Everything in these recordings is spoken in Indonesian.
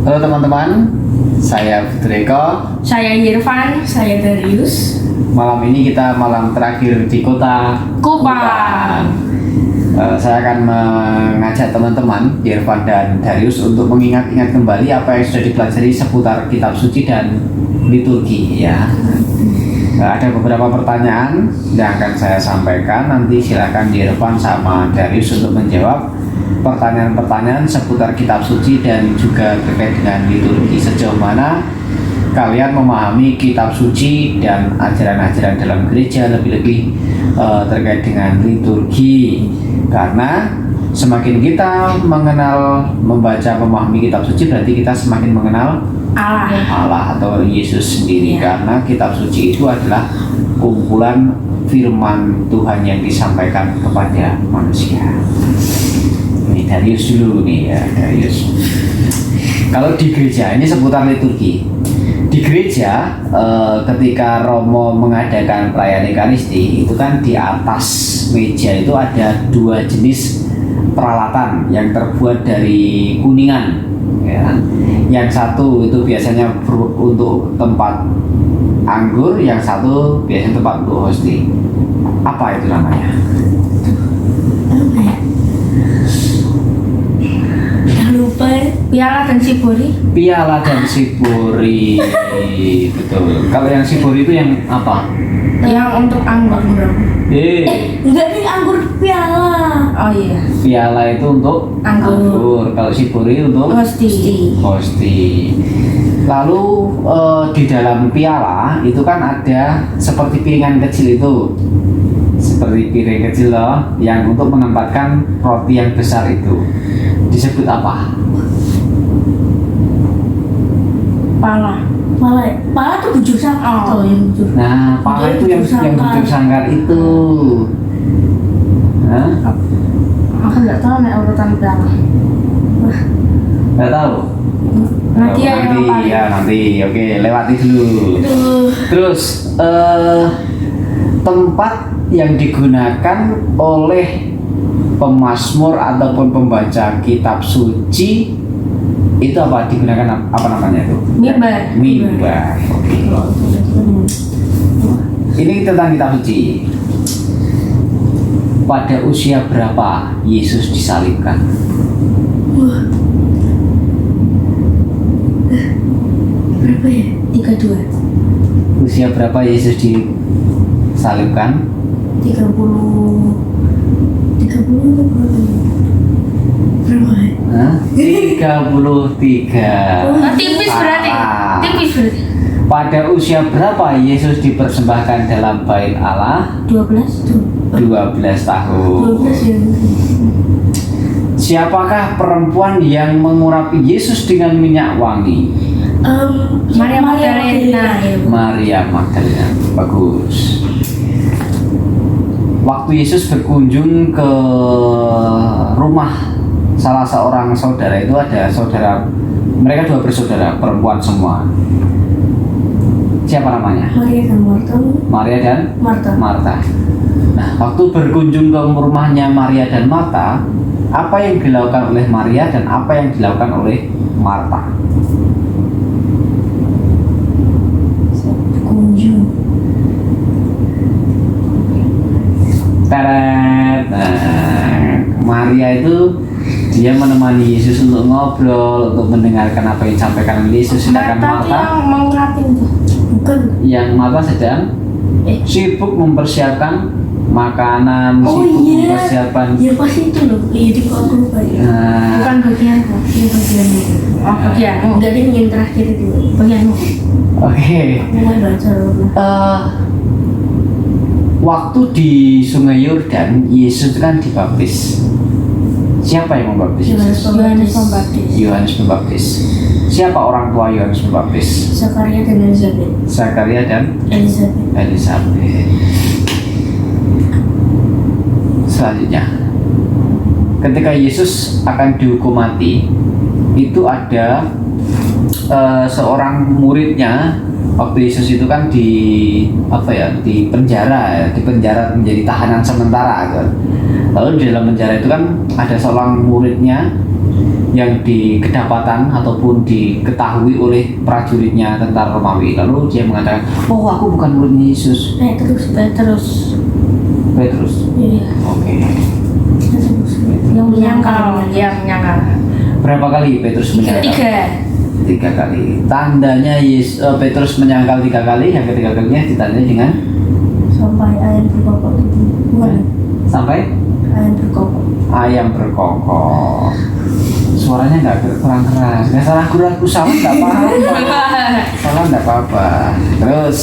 Halo teman-teman, saya Fitreko. Saya Irfan, saya Darius. Malam ini kita malam terakhir di kota Kupang. Saya akan mengajak teman-teman Irfan dan Darius untuk mengingat-ingat kembali apa yang sudah dipelajari seputar kitab suci dan liturgi ya. Ada beberapa pertanyaan yang akan saya sampaikan, nanti silakan Irfan sama Darius untuk menjawab pertanyaan-pertanyaan seputar kitab suci dan juga terkait dengan liturgi. Sejauh mana kalian memahami kitab suci dan ajaran-ajaran dalam gereja, lebih-lebih terkait dengan liturgi. Karena semakin kita mengenal, membaca, memahami kitab suci, berarti kita semakin mengenal Allah atau Yesus sendiri. Karena kitab suci itu adalah kumpulan firman Tuhan yang disampaikan kepada manusia. Ini Darius dulu nih ya, Darius. Kalau di gereja ini seputar liturgi. Di gereja ketika Romo mengadakan perayaan Ekaristi itu kan di atas meja itu ada dua jenis peralatan yang terbuat dari kuningan ya. Yang satu itu biasanya untuk tempat anggur, yang satu biasanya tempat untuk hosti. Apa itu namanya? Lupa, piala dan sibori. Piala dan sibori. Betul. Kalau yang sibori itu yang apa? Yang untuk anggur. Enggak nih, anggur piala. Oh iya. Piala itu untuk anggur. Kalau sibori untuk hosti. Lalu di dalam piala itu kan ada seperti piringan kecil itu. Seperti piring kecil loh, yang untuk menempatkan roti yang besar itu. Disebut apa? Pala tuh bujur sangkar. Oh, yang bujur. Nah, pala itu yang bujur sangkar itu. Hah? Aku nggak tahu nih urutan piala. Nggak tahu. Nanti ya, nanti. Oke, lewati dulu. Terus tempat yang digunakan oleh pemazmur ataupun pembaca kitab suci itu apa, digunakan apa namanya itu? Mimbar. Oke. Ini tentang kitab suci. Pada usia berapa Yesus disalibkan? Berapa ya? 32. Usia berapa Yesus disalibkan? 30 berapa ya? Hah? 33. Tipis berarti. Pada usia berapa Yesus dipersembahkan dalam bait Allah? 12 tahun. 12 ya. Siapakah perempuan yang mengurapi Yesus dengan minyak wangi? Maria Magdalena. Maria Magdalena. Bagus. Waktu Yesus berkunjung ke rumah salah seorang saudara, itu ada saudara, mereka dua bersaudara, perempuan semua. Siapa namanya? Maria dan Marta. Nah, waktu berkunjung ke rumahnya Maria dan Marta, apa yang dilakukan oleh Maria dan apa yang dilakukan oleh Marta? Teret. Nah, Maria itu dia menemani Yesus untuk ngobrol, untuk mendengarkan apa yang disampaikan oleh Yesus. Sedangkan Marta yang mengurapi itu. Bukan. Yang Marta sedang sibuk mempersiapkan makanan, mempersiapkan. Ya pasti itu loh. Iya, di aku lupa ya. Bukan bagianku. Ini bagiannya. Oh, bagianmu. Enggak, ini yang terakhir itu. Bagianmu. Oke. Aku nggak baca loh. Waktu di Sungai Yordan, Yesus kan dibaptis. Siapa yang membaptis Yesus? Yohanes Pembaptis. Siapa orang tua Yohanes Pembaptis? Zakaria dan Elizabeth. Zakaria dan Elizabeth. Selanjutnya, ketika Yesus akan dihukum mati, itu ada seorang muridnya. Waktu Yesus itu kan di penjara menjadi tahanan sementara kan. Lalu di dalam penjara itu kan ada seorang muridnya yang di kedapatan ataupun diketahui oleh prajuritnya tentara Romawi. Lalu dia mengatakan, oh aku bukan murid Yesus. Petrus. Iya. Oke. Petrus. Yang menyangkal. Berapa kali Petrus menyangkal? 3. 3 kali. Tandanya Petrus menyangkal 3 kali. Yang ketiga kalinya ditandai dengan Sampai ayam berkokok itu. Bukan. sampai Ayam berkokok. ayam berkokok. Suaranya nggak kurang keras. Nggak salah ragu salah nggak apa-apa. Salah nggak apa-apa. Terus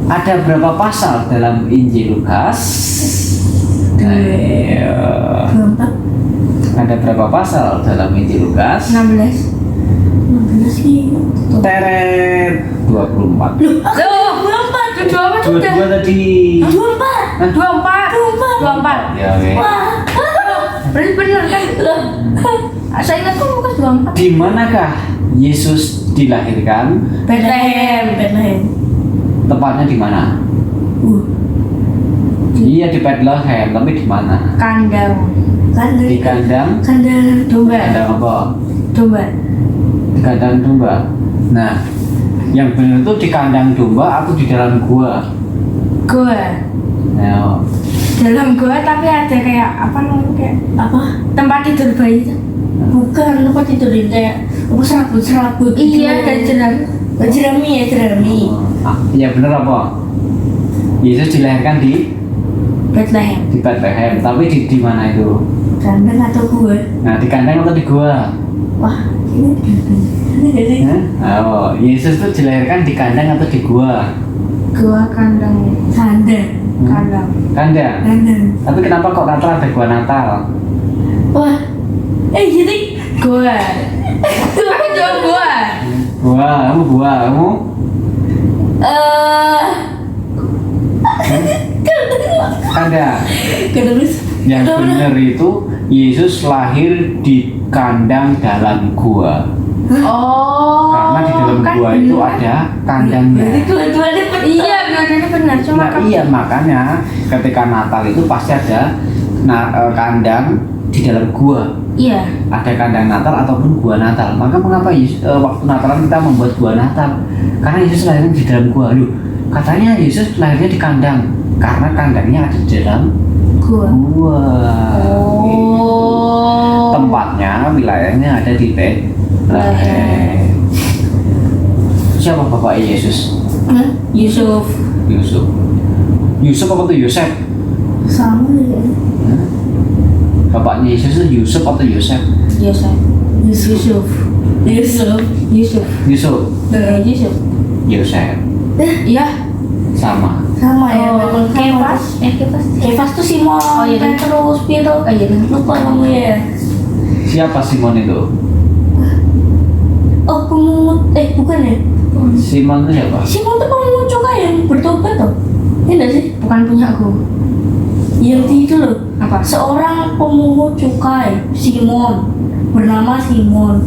ada berapa pasal dalam Injil Lukas? Ayo. 24. Ada berapa pasal dalam Injil Lukas? 16. 16 sih. Teret 24. Loh, 24 sudah. 22 tadi. 24. 24. Ya, oke. Berarti benar kan? Saya ingatku Lukas 24. Di manakah Yesus dilahirkan? Bethlehem. Tepatnya di mana? Iya di Bethlehem, tapi di mana? Kandang Di kandang. domba. Kandang apa? Domba. Di kandang domba. Nah, yang benar itu di kandang domba atau di dalam gua? Gua. Nah, Dalam gua tapi ada kayak apa namanya kayak Apa? tempat tidur bayi itu. Bukan, apa tidurin kayak apa serabut gitu. Iya, dan jerami. jerami. ya benar apa? Yesus dilahirkan di Bethlehem. Bethlehem, tapi di mana itu? Kandang atau gua? Nah, di kandang atau di gua? Wah, ini Oh, Yesus itu dilahirkan di kandang atau di gua? Gua kandang. kandang. Kandang. Kandang. Kandang. Tapi kenapa kok Natal ada gua Natal? Wah, jadi Gua. Aku jawab gua. Kamu? Kandang. terus Yang benar itu Yesus lahir di kandang dalam gua. Oh. Karena di dalam kan gua itu benar. ada kandangnya. dua-duanya Iya, benar. Cuma Nah, iya makanya ketika Natal itu pasti ada kandang di dalam gua. iya. Ada kandang Natal ataupun gua Natal. Maka mengapa waktu Natalan kita membuat gua Natal? Karena Yesus lahirnya di dalam gua. Loh, katanya Yesus lahirnya di kandang karena kandangnya ada di dalam Gua. gua. Oh. Tempatnya, wilayahnya ada di Bethlehem. Siapa bapak Yesus? Yusuf. Yusuf. Yusuf apa tuh Yosef? sama ya. Bapaknya Yesus itu Yusuf atau Yosef? Yusuf. Yusuf. Yusuf. Yusuf. Yusuf. Yosef. Iya. Sama. Sama ya, Oh, memang Kefas. Kefas. Kefas tuh Simon, Oh, iya. Petrus, Pietro. Oh, iya. Lupa kamu ya. Siapa Simon itu? Oh, pemungut. Bukan ya? Simon itu siapa? Simon tuh pemungut cukai yang bertobat tuh. Iya nggak sih? Bukan punya aku. Yang itu loh. Apa? Seorang pemungut cukai, Simon, bernama Simon.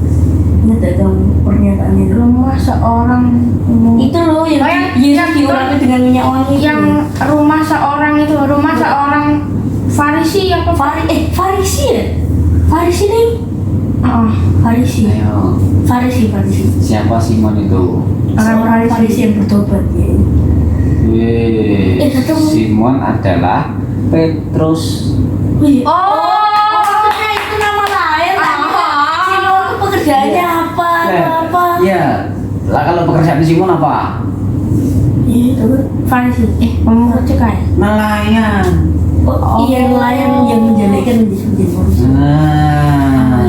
Ingat gak kamu pernyataannya itu? Rumah seorang Itu loh yang Oh, yang- Yesus yang- diurapi dengan minyak wangi itu. yang rumah seorang Farisi apa? Farisi ya? Farisi nih? Oh, Farisi. Ayo. Farisi. Siapa Simon itu? Orang Farisi yang bertobat ya. Ketemu. Simon adalah Petrus. Wih, Oh. maksudnya itu nama lain. Ah. Simon tuh pekerjaannya apa? Apa? Iya. Lah kalau pekerjaan Simon apa? Iya, itu kan. Farisi. Pemungut cukai. Nelayan. Oh, iya nelayan yang menjadikan menjadi manusia. Nah.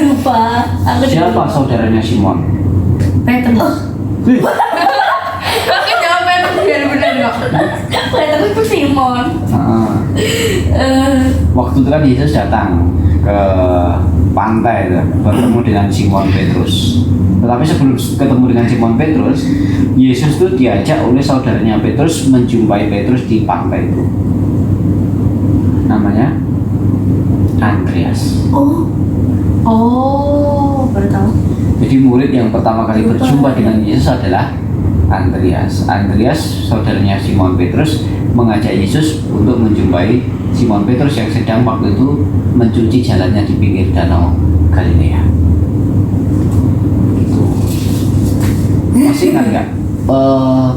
Lupa. Aku Siapa saudaranya Simon? Petrus. Oke, jawab Petrus biar benar kok. Petrus itu Simon. Heeh. Waktu itu kan Yesus datang ke pantai bertemu dengan Simon Petrus. Tetapi sebelum ketemu dengan Simon Petrus, Yesus itu diajak oleh saudaranya Petrus menjumpai Petrus di pantai itu. Namanya Andreas. Oh, baru tahu. Jadi murid yang pertama kali berjumpa dengan Yesus adalah Andreas. Andreas saudaranya Simon Petrus mengajak Yesus untuk menjumpai Simon Petrus yang sedang waktu itu mencuci jalannya di pinggir danau Galilea. Itu masih ingat nggak?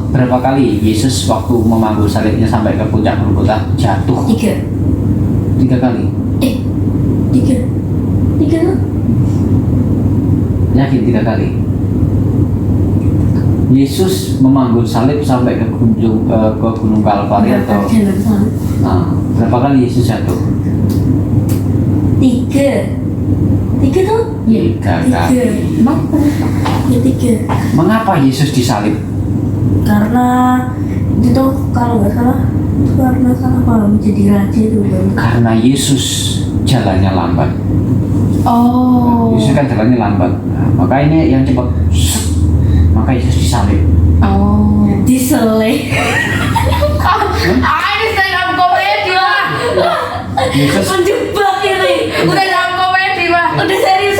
Berapa kali Yesus waktu memanggul salibnya sampai ke puncak Golgota jatuh? 3 kali. 3 Yakin 3 kali? Yesus memanggul salib sampai ke gunung Kalvari atau berapa kali Yesus jatuh? 3 tuh? 3 kali. Emang Ya 3. Mengapa Yesus disalib? Karena itu kalau nggak salah karena salah paham jadi raja itu Bang. Karena Yesus jalannya lambat. oh. Yesus kan jalannya lambat. Nah, maka ini yang cepat. Maka Yesus disalib. Oh. Diseleh. Ini stand up komedi lah. Yesus Menjebak ini. Udah stand up komedi lah. Udah serius.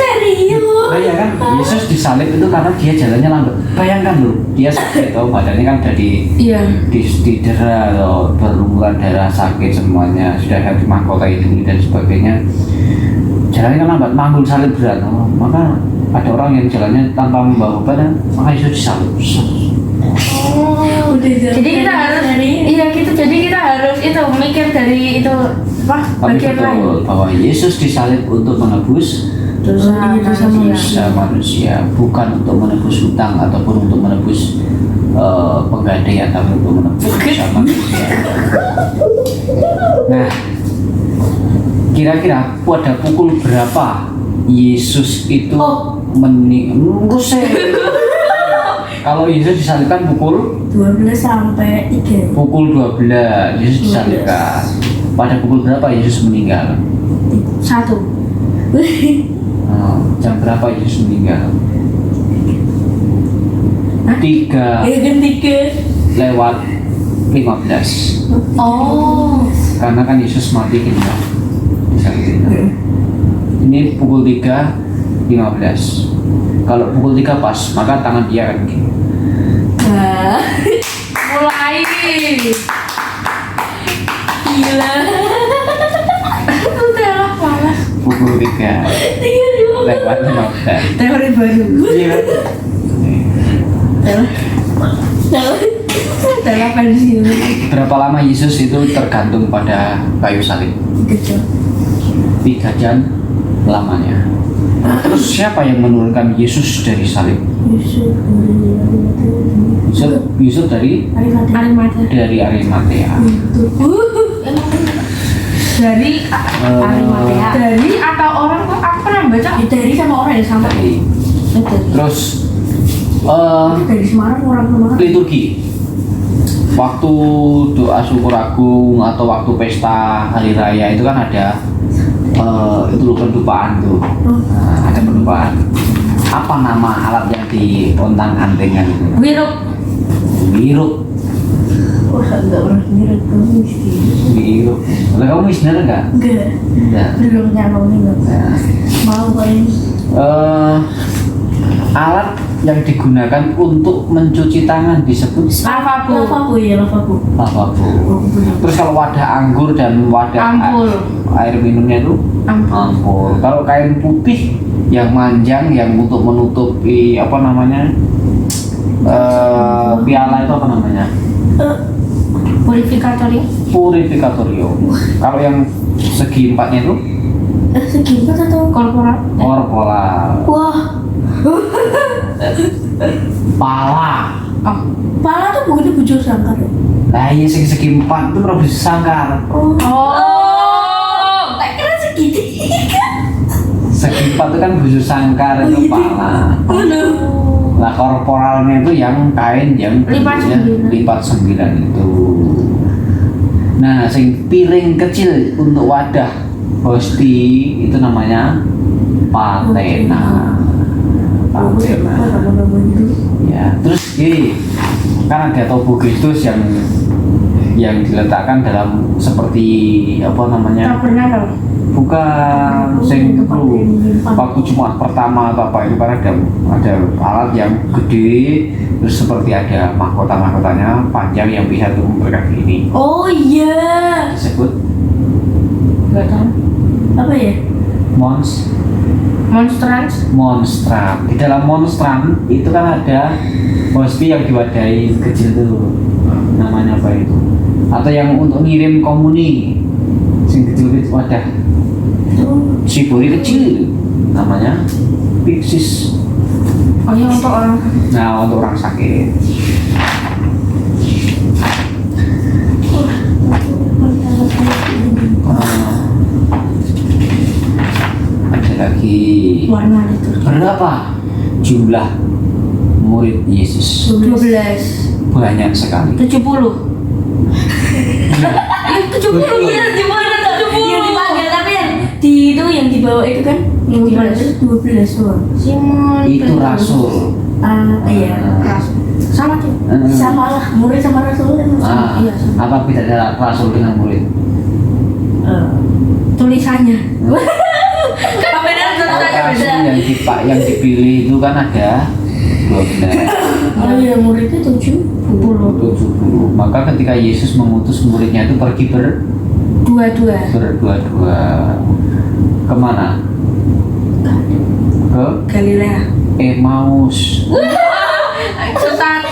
Oh iya kan, Yesus disalib itu karena dia jalannya lambat. Bayangkan loh, dia sakit tuh, badannya kan udah Iya. didera atau berlumuran darah, sakit semuanya, sudah habis mahkota itu dan sebagainya. Jalannya kan lambat, manggul salib berat. Maka ada orang yang jalannya tanpa membawa badan, maka Yesus disalib. Oh, udah Jadi kita harus iya gitu. Jadi kita harus itu mikir dari itu apa Tapi bagian lain. betul bahwa Yesus disalib untuk menebus dosa dosa manusia, bukan untuk menebus hutang ataupun untuk menebus penggadaian, tapi untuk menebus dosa manusia. Nah, kira-kira pada pukul berapa Yesus itu Kalau Yesus disalibkan pukul 12 sampai 3. pukul 12 Yesus disalibkan. Pada pukul berapa Yesus meninggal? 1. Jam berapa Yesus meninggal? 3 Ya kan 3. lewat 15. Oh. Karena kan Yesus mati kita disalibkan. Ini pukul 3:15. Kalau pukul 3 pas, maka tangan dia akan begini. Nah, Mulai. gila. Udah lah malas. Pukul 3 lewat 15. Teori baru. Iya. Telah pensiun. Berapa lama Yesus itu tergantung pada kayu salib? 3 jam lamanya. Terus siapa yang menurunkan Yesus dari salib? Yusuf dari Arimatea. Arimatea. Dari Arimatea. Dari atau orang kok aku pernah baca Dari sama orang yang sama. Dari. Terus Dari Semarang orang Semarang. liturgi. Waktu doa syukur agung atau waktu pesta hari raya itu kan ada itu loh pendupaan tuh. Nah, ada pendupaan. Apa nama alat yang di ontang-antingan itu? Wiruk. Wiruk. Wah, enggak pernah mirip kamu miskin. Wiruk. Kalau kamu misner enggak? Enggak. Enggak. Belum nyambung enggak. Nah, Mau paling alat yang digunakan untuk mencuci tangan disebut Lavabo. lavabo ya lavabo. lavabo. Terus kalau wadah anggur dan wadah Ampul. air minumnya itu ampul. Kalau kain putih yang manjang yang untuk menutupi apa namanya piala itu apa namanya? Purificatorium. Purificatorium. Kalau yang segi empatnya itu Segi 4 atau Korporat. korporal. wah, Pala. Oh. pala tuh bukannya bujur sangkar ya? Nah, iya segi 4 itu harus sangkar. Oh. Tak kira segitiga. Segi 4 itu kan bujur sangkar itu pala. Aduh. Nah, korporalnya itu yang kain yang Lipat bentuknya 9. lipat 9 itu. Nah, sing piring kecil untuk wadah hosti itu namanya patena. Patena. Ya, terus ini kan ada tubuh Kristus yang diletakkan dalam seperti apa namanya? Tabernakel. Bukan sing kru waktu Jumat pertama atau apa itu kan ada alat yang gede terus seperti ada mahkota-mahkotanya panjang yang bisa tuh berkaki ini Oh iya. disebut Gak tahu. Apa ya? Monstrans. monstran. Di dalam monstran itu kan ada hostia yang diwadahi kecil tuh namanya apa itu atau yang untuk ngirim komuni sing kecil wadah sibori kecil namanya Pixis. Oh iya untuk orang. Nah untuk orang sakit. Ada lagi Warna itu. berapa jumlah murid Yesus? 12. Banyak sekali. 70. Iya 70 ya, di mana tuh? Yang dipanggil tapi yang di itu yang dibawa itu kan yang di mana itu 12 doang. Simon. Itu Petrus. rasul. Iya. Rasul. Sama tuh. Sama lah, murid sama rasul kan sama. Iya, sama. Apa bedanya rasul dengan murid? Tulisannya. Kan beda Kalau tulisannya rasul beda. yang dipilih itu kan ada 12. Oh iya, muridnya 70. 70. Maka ketika Yesus mengutus muridnya itu pergi Dua-dua. berdua-dua kemana? Ke Galilea. Emmaus. Sesat.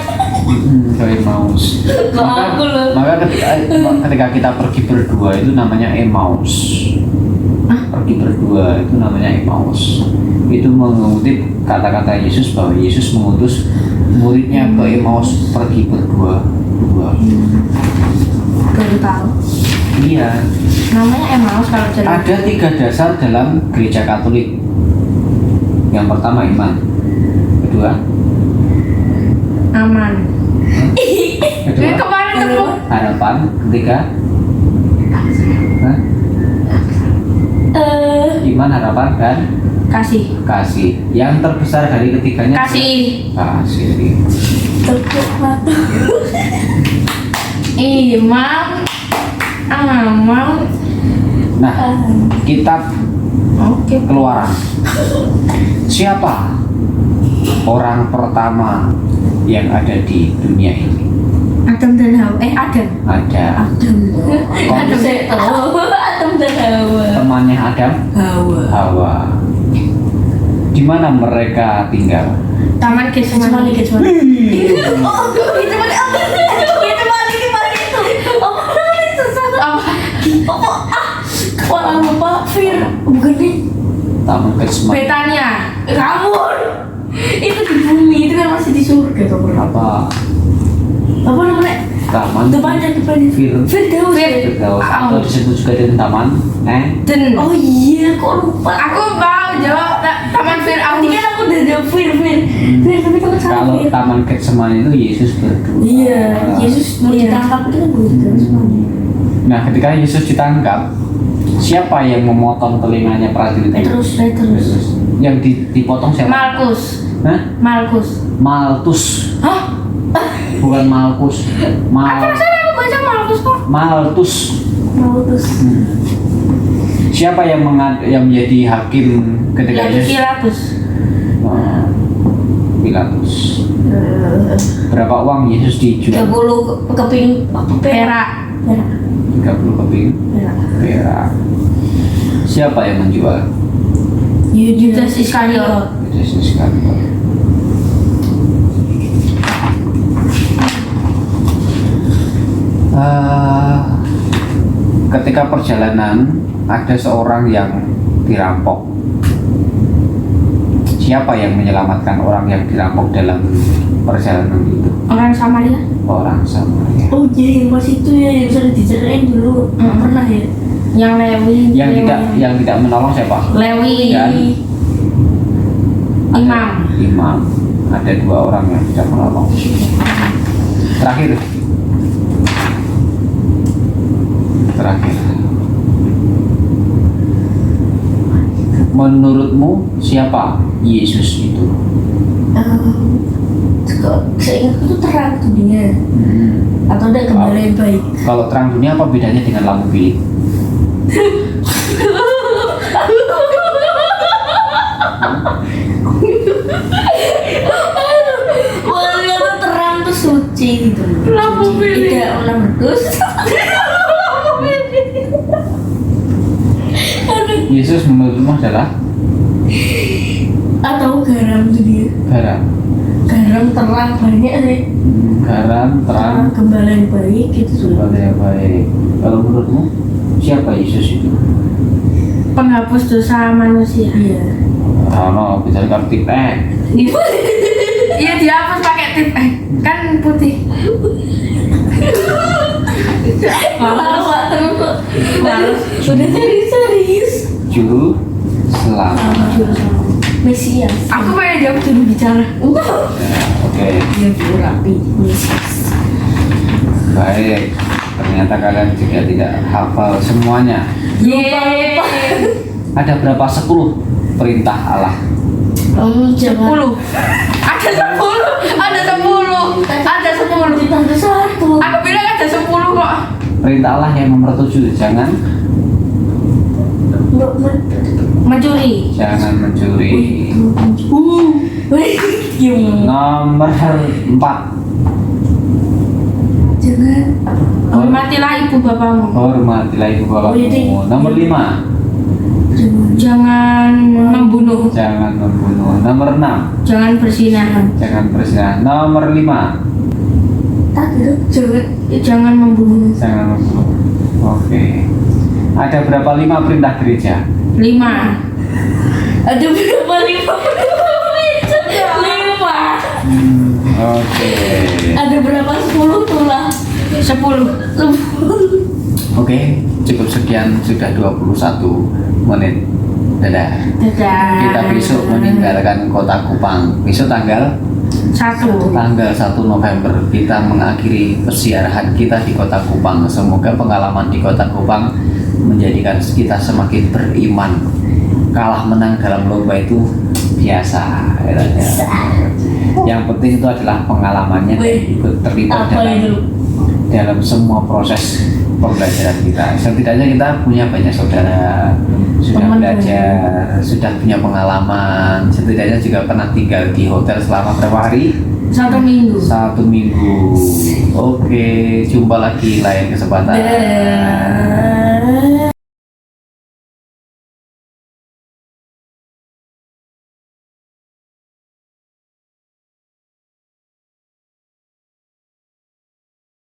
Ke Emmaus. Aku loh. Maka ketika kita pergi berdua itu namanya Emmaus. Pergi berdua itu namanya Emmaus. Itu mengutip kata-kata Yesus bahwa Yesus mengutus muridnya ke Emmaus pergi berdua. Baru tahu. Iya. Namanya Emmaus kalau jadi. Ada 3 dasar dalam gereja Katolik. Yang pertama iman, kedua Aman. kedua Kemarin ketemu. harapan, ketiga Hah? Iman, harapan, dan Kasih. kasih. Yang terbesar dari ketiganya Kasih. kasih. Tepuk mata. Imam. Aman. Nah, kitab Oke. Keluaran. Siapa orang pertama yang ada di dunia ini? Adam dan Hawa. Adam. Ada Adam. Adam saya tahu. Adam dan Hawa. temannya Adam, Hawa. Hawa. Di mana mereka tinggal? Taman Getsemani, Getsemani. Getsemani. Oh, Getsemani apa? Getsemani gimana itu? Apa namanya itu? Apa? Wah, apa? Fir, bukan nih. Taman Getsemani. Betania. Kamu. Itu di bumi, itu kan masih di surga tuh. Apa? Apa namanya? Taman Depannya. Firdaus. Firdaus. Firdaus. Atau disebut juga dengan Taman Den. Oh iya, kok lupa? Aku mau jawab Taman Fir'aun. Tadi kan aku udah jawab Fir, tapi kamu salah Kalau Fir. Taman Getsemani itu Yesus berdua. Iya, Yesus mau Iya. ditangkap itu kan begitu semuanya. Nah, ketika Yesus ditangkap, siapa yang memotong telinganya prajurit itu? Petrus. Yang dipotong siapa? Malkus. Hah? Malkus. Maltus. Hah? Bukan Malkus. Perasaan aku baca Malkus kok. Maltus. Maltus. Siapa yang menjadi hakim ketika Yang Yesus? Pilatus. Oh, Pilatus. Berapa uang Yesus dijual? 30 keping Perak. 30 keping perak. Siapa yang menjual? Judas Iskariot. Yesus Iskariot. Ketika perjalanan ada seorang yang dirampok. Siapa yang menyelamatkan orang yang dirampok dalam perjalanan itu? Orang Samaria. Orang Samaria. Oh iya, yang pas itu ya yang sudah diceritain dulu. Pernah ya? Yang Lewi. Yang tidak menolong siapa? Lewi. Dan Imam. Imam. Ada 2 orang yang tidak menolong. Terakhir. Menurutmu siapa Yesus itu? Seingatku itu terang dunia. Atau ada gambar yang baik. Kalau terang dunia apa bedanya dengan lampu bilik? Atau garam tuh dia. Garam. Garam terang banyak sih. Garam, terang, Gembala yang baik gitu. sebagai yang baik. Kalau menurutmu siapa Yesus itu? Penghapus dosa manusia. Iya. Rano bisa kartu Iya dihapus pakai tip kan putih. Lama terus. Males. Udah serius. Juru selamat. Mesias. Aku pengen jawab dulu bicara. Oke, Dia juru rapi. Mesias. baik. Ternyata kalian juga tidak hafal semuanya. Lupa. Ada berapa 10 perintah Allah? Jangan. 10. Ada 10. Ada 10. Ada 10. Ditambah satu. Aku bilang ada 10 kok. Perintah Allah yang nomor 7, jangan Mencuri. mencuri. Wih, gimana? Nomor 4, Jangan. Hormatilah ibu bapamu. hormatilah ibu Wih, bapakmu. Nomor 5, Jangan membunuh. jangan membunuh. Nomor 6, Jangan berzina. jangan berzina. Nomor 5, Jangan membunuh. jangan membunuh. Oke. Ada berapa 5 perintah gereja? 5. Ada berapa 5? 5. Oke. Ada berapa 10 tulah? 10. Oke, cukup sekian, sudah 21 menit. Dadah. Dadah. Kita besok meninggalkan kota Kupang. Besok tanggal 1. 1 November kita mengakhiri persiarahan kita di kota Kupang. Semoga pengalaman di kota Kupang menjadikan kita semakin beriman. Kalah menang dalam lomba itu biasa. Yang penting itu adalah pengalamannya dan ikut terlibat Apa itu? dalam semua proses pembelajaran kita. Setidaknya kita punya banyak saudara, sudah Teman. belajar, sudah punya pengalaman. Setidaknya juga pernah tinggal di hotel selama berapa hari? 1 minggu. 1 minggu. Oke, jumpa lagi lain kesempatan. Dadah.